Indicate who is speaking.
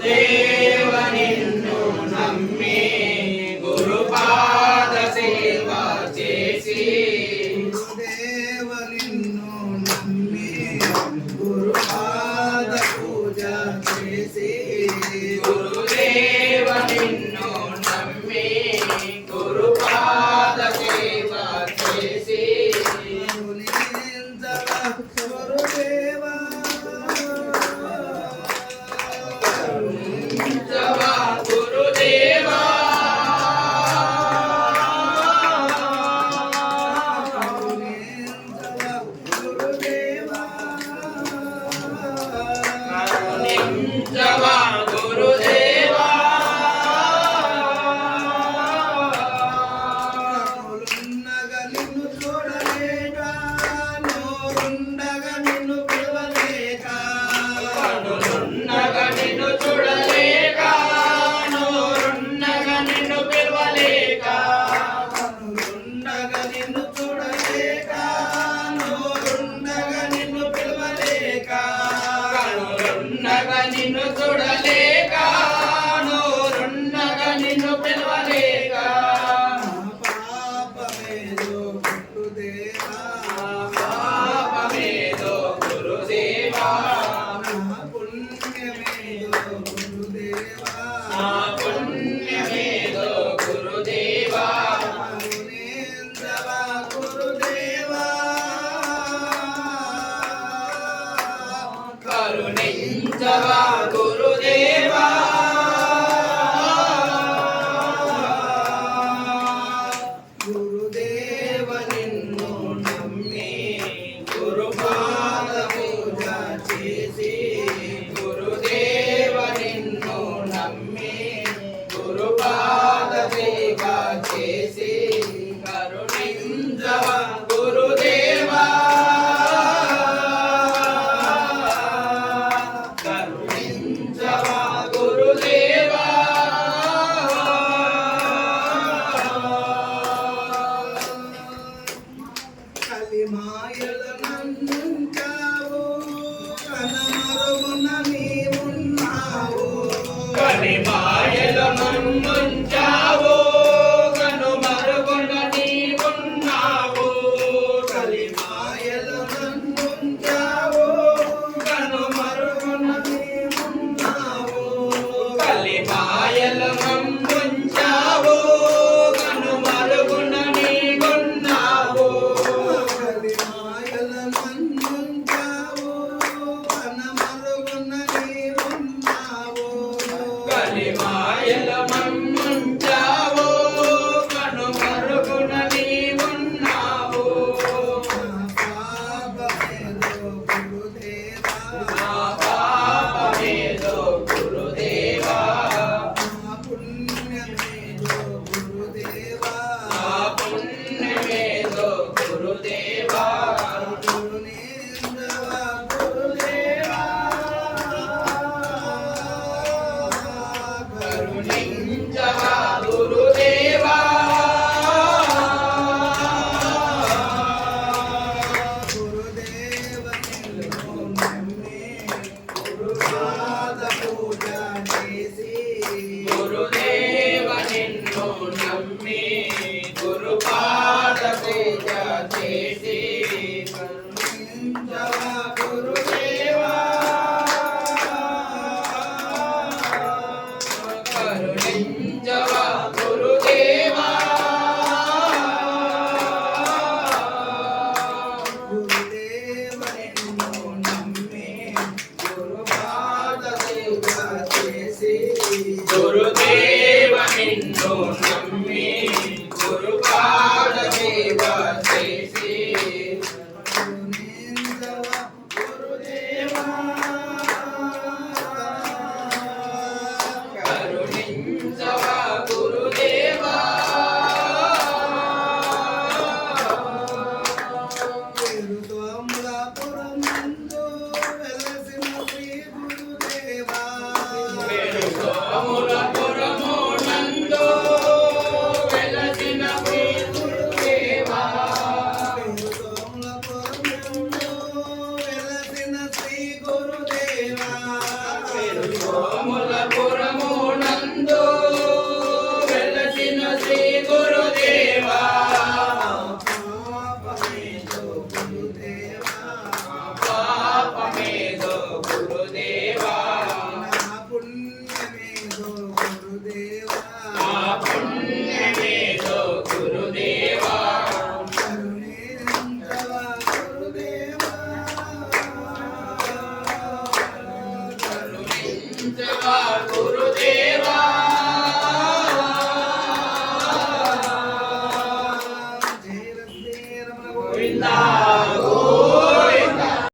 Speaker 1: గురుదేవ నిన్ను నమ్మి గురుపాద సేవ చేసి
Speaker 2: గురుదేవ నిన్ను నమ్మి గురుపాద పూజ చేసి
Speaker 1: గురుదేవ నిన్ను నమ్మి గురుపాద సేవ చేసి
Speaker 2: గురుదేవా
Speaker 1: గురుదేవా గురుదేవా
Speaker 2: నిన్ను చూడలేక నోరుండగా నిన్ను పిలవలేక
Speaker 1: కనులున్నగ నిన్ను చూడలేక నోరున్నగ నిన్ను పిలవలేక
Speaker 2: కనులుండగా నిన్ను చూడలేక నోరుండగా నిన్ను పిలవలేక
Speaker 1: కనులున్నగ నిన్ను చూడలేక నోరున్నగ నిన్ను పిలవలేక
Speaker 2: పాపమేదో గురుదేవా
Speaker 1: పాపమేదో గురుదేవా
Speaker 2: పుణ్యమేదో గురుదేవా
Speaker 1: ఆ పుణ్యమేదో గురుదేవా
Speaker 2: కరుణేంద్రవా గురుదేవా
Speaker 1: కరుణించవా గురుదేవా
Speaker 2: గురుదేవ నిన్ను నమ్మి గురుపాద పూజ చేసి
Speaker 1: గురుదేవ నిన్ను నమ్మి గురుపాద సేవ చేసి కరుణించవా గురుదేవా కరుణించవా గురుదేవా
Speaker 2: కలిమాయల నన్నుంచావు కనమరుగున నీవున్నావు
Speaker 1: కలిమాయల మన్నుంచావు కనుమరుగున నీవున్నావు
Speaker 2: కలిమాయల నన్నుంచావు కనమరుగున నీవున్నావు
Speaker 1: కలిమాయల మన్నుంచావు కనుమరుగున నీవున్నావు
Speaker 2: కలిమాయల నన్నుంచావు కనమరుగున నీవున్నావు
Speaker 1: కలిమాయల మన్నుంచావు కనుమరుగున నీవున్నావు
Speaker 2: పాపమేదో గురుదేవా
Speaker 1: నా పాపమేదో గురుదేవా
Speaker 2: పుణ్యమేదో గురుదేవా
Speaker 1: నా పుణ్యమేదో గురుదేవా
Speaker 2: కరుణేంద్రవా గురుదేవా
Speaker 1: కరుణించవా గురుదేవా